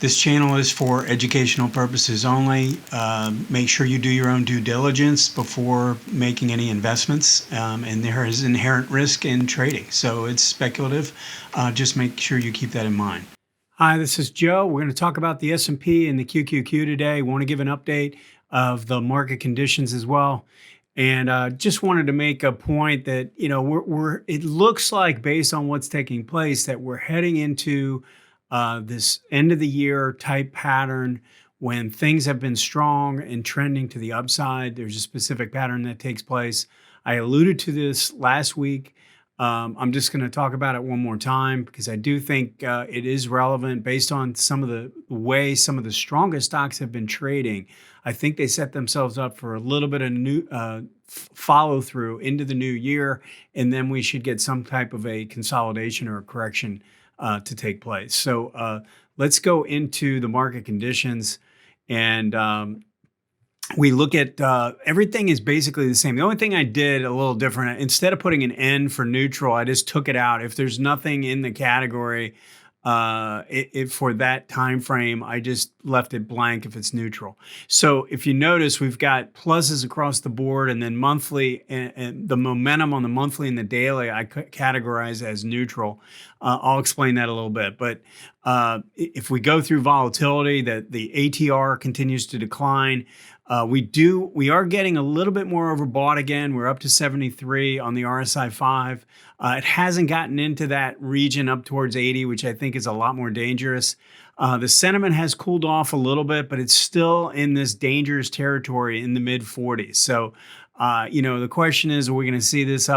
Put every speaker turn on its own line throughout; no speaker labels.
This channel is for educational purposes only. Make sure you do your own due diligence before making any investments. And there is inherent risk in trading, so it's speculative. Just make sure you keep that in mind. Hi, this is Joe. We're going to talk about the S&P and the QQQ today. Want to give an update of the market conditions as well. And just wanted to make a point that, it looks like, based on what's taking place, that we're heading into this end of the year type pattern when things have been strong and trending to the upside. There's a specific pattern that takes place. I alluded to this last week. I'm just going to talk about it one more time because I do think it is relevant based on some of the way some of the strongest stocks have been trading. I think they set themselves up for a little bit of new follow through into the new year, and then we should get some type of a consolidation or a correction to take place. So let's go into the market conditions, and we look at everything is basically the same. The only thing I did a little different, instead of putting an N for neutral, I just took it out. If there's nothing in the category for that time frame, I just left it blank if it's neutral. So if you notice, we've got pluses across the board, and then monthly, and the momentum on the monthly and the daily I categorize as neutral. I'll explain that a little bit. But if we go through volatility, that the ATR continues to decline. We are getting a little bit more overbought again. We're up to 73 on the RSI 5. It hasn't gotten into that region up towards 80, which I think is a lot more dangerous. The sentiment has cooled off a little bit, but it's still in this dangerous territory in the mid 40s. So, the question is, are we going to see this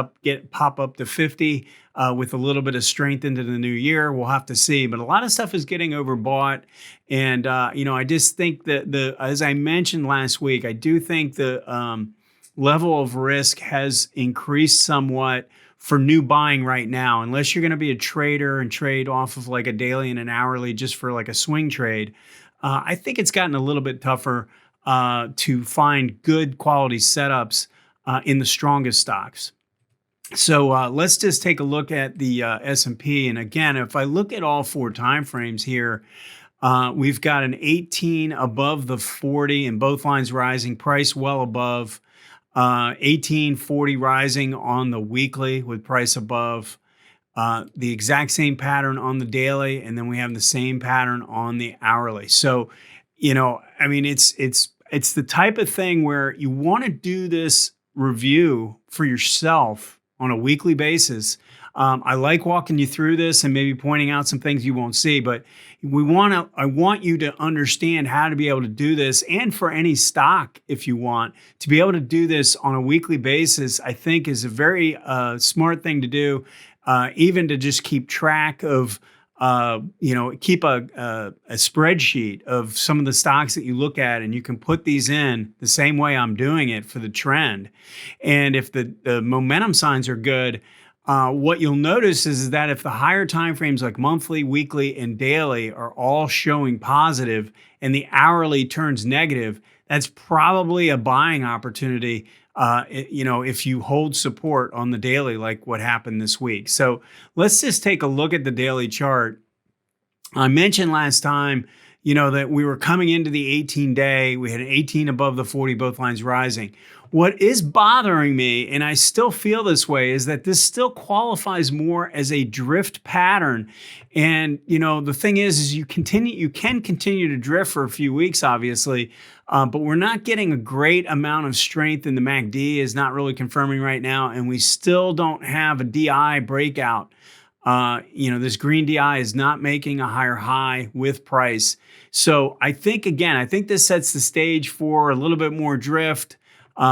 pop up to 50 with a little bit of strength into the new year? We'll have to see. But a lot of stuff is getting overbought. And, I just think that as I mentioned last week, I do think the level of risk has increased somewhat for new buying right now, unless you're going to be a trader and trade off of like a daily and an hourly just for like a swing trade. I think it's gotten a little bit tougher to find good quality setups in the strongest stocks. So let's just take a look at the S&P. And again, if I look at all four time frames here, we've got an 18 above the 40 and both lines rising, price well above. 1840 rising on the weekly with price above. The exact same pattern on the daily, and then we have the same pattern on the hourly. So, it's the type of thing where you want to do this review for yourself on a weekly basis. I like walking you through this and maybe pointing out some things you won't see, but I want you to understand how to be able to do this, and for any stock, if you want to be able to do this on a weekly basis, I think is a very smart thing to do, even to just keep track of, keep a spreadsheet of some of the stocks that you look at, and you can put these in the same way I'm doing it for the trend. And if the momentum signs are good, what you'll notice is that if the higher time frames like monthly, weekly, and daily are all showing positive and the hourly turns negative, that's probably a buying opportunity, if you hold support on the daily like what happened this week. So let's just take a look at the daily chart. I mentioned last time, that we were coming into the 18-day. We had an 18 above the 40, both lines rising. What is bothering me, and I still feel this way, is that this still qualifies more as a drift pattern. And, the thing is you can continue to drift for a few weeks, obviously, but we're not getting a great amount of strength in the MACD, is not really confirming right now. And we still don't have a DI breakout. This green DI is not making a higher high with price. So I think this sets the stage for a little bit more drift,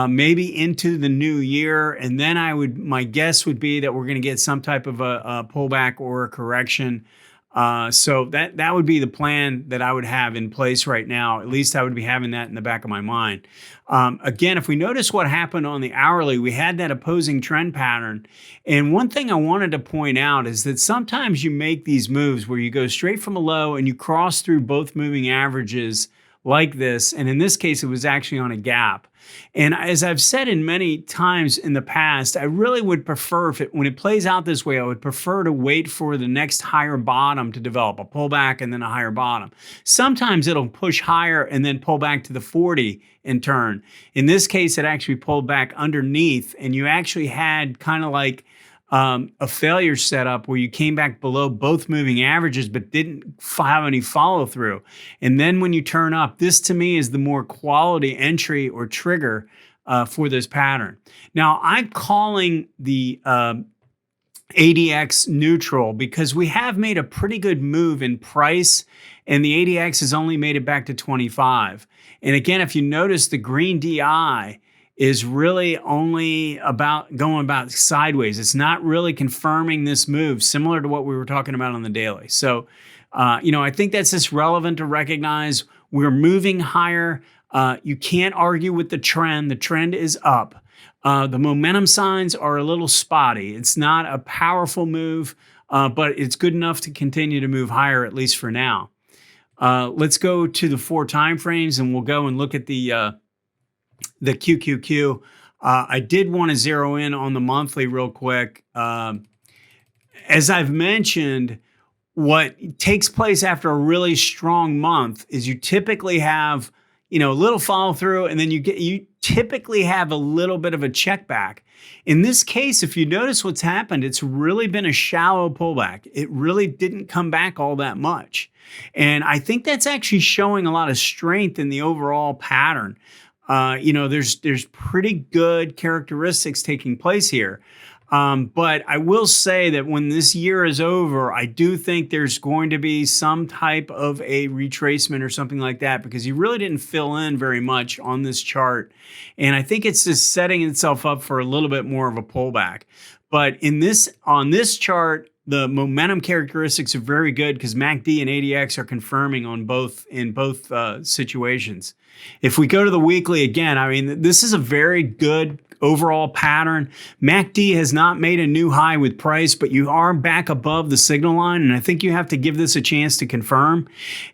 maybe into the new year. And then my guess would be that we're going to get some type of a pullback or a correction. So that would be the plan that I would have in place right now. At least I would be having that in the back of my mind. Again, if we notice what happened on the hourly, we had that opposing trend pattern. And one thing I wanted to point out is that sometimes you make these moves where you go straight from a low and you cross through both moving averages like this. And in this case, it was actually on a gap. And as I've said in many times in the past, I really would prefer when it plays out this way, I would prefer to wait for the next higher bottom to develop, a pullback and then a higher bottom. Sometimes it'll push higher and then pull back to the 40 and turn. In this case, it actually pulled back underneath, and you actually had kind of like a failure setup where you came back below both moving averages but didn't have any follow through. And then when you turn up, this to me is the more quality entry or trigger for this pattern. Now, I'm calling the ADX neutral because we have made a pretty good move in price, and the ADX has only made it back to 25. And again, if you notice, the green DI is really only going about sideways. It's not really confirming this move, similar to what we were talking about on the daily. So, I think that's just relevant to recognize. We're moving higher. You can't argue with the trend. The trend is up. The momentum signs are a little spotty. It's not a powerful move, but it's good enough to continue to move higher, at least for now. Let's go to the 4 time frames, and we'll go and look at the QQQ. I did want to zero in on the monthly real quick. As I've mentioned, what takes place after a really strong month is you typically have, a little follow through, and then you typically have a little bit of a check back. In this case, if you notice what's happened, it's really been a shallow pullback. It really didn't come back all that much. And I think that's actually showing a lot of strength in the overall pattern. There's pretty good characteristics taking place here. But I will say that when this year is over, I do think there's going to be some type of a retracement or something like that, because you really didn't fill in very much on this chart. And I think it's just setting itself up for a little bit more of a pullback. But on this chart, the momentum characteristics are very good because MACD and ADX are confirming in both situations. If we go to the weekly again, this is a very good overall pattern. MACD has not made a new high with price, but you are back above the signal line, and I think you have to give this a chance to confirm.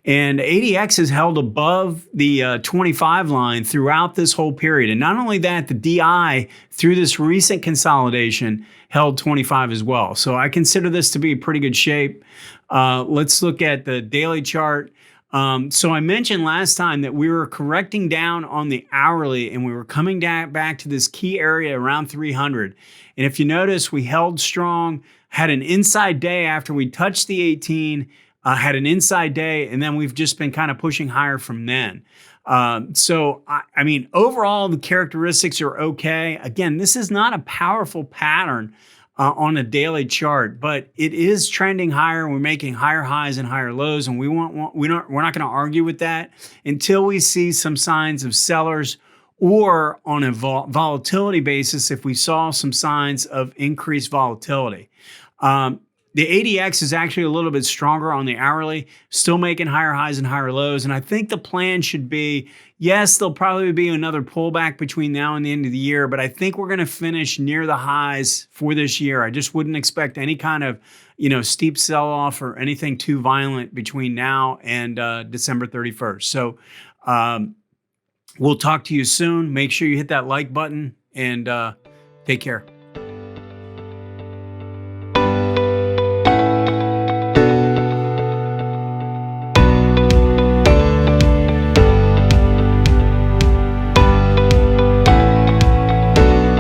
And ADX has held above the 25 line throughout this whole period. And not only that, the DI through this recent consolidation held 25 as well. So I consider this to be pretty good shape. Let's look at the daily chart. So I mentioned last time that we were correcting down on the hourly, and we were coming back to this key area around 300. And if you notice, we held strong, had an inside day after we touched the 18, had an inside day, and then we've just been kind of pushing higher from then. So overall, the characteristics are okay. Again, this is not a powerful pattern on a daily chart, but it is trending higher. We're making higher highs and higher lows, and we're not going to argue with that until we see some signs of sellers, or on a volatility basis, if we saw some signs of increased volatility. The ADX is actually a little bit stronger on the hourly, still making higher highs and higher lows. And I think the plan should be, yes, there'll probably be another pullback between now and the end of the year, but I think we're going to finish near the highs for this year. I just wouldn't expect any kind of, steep sell-off or anything too violent between now and December 31st. So we'll talk to you soon. Make sure you hit that like button, and take care.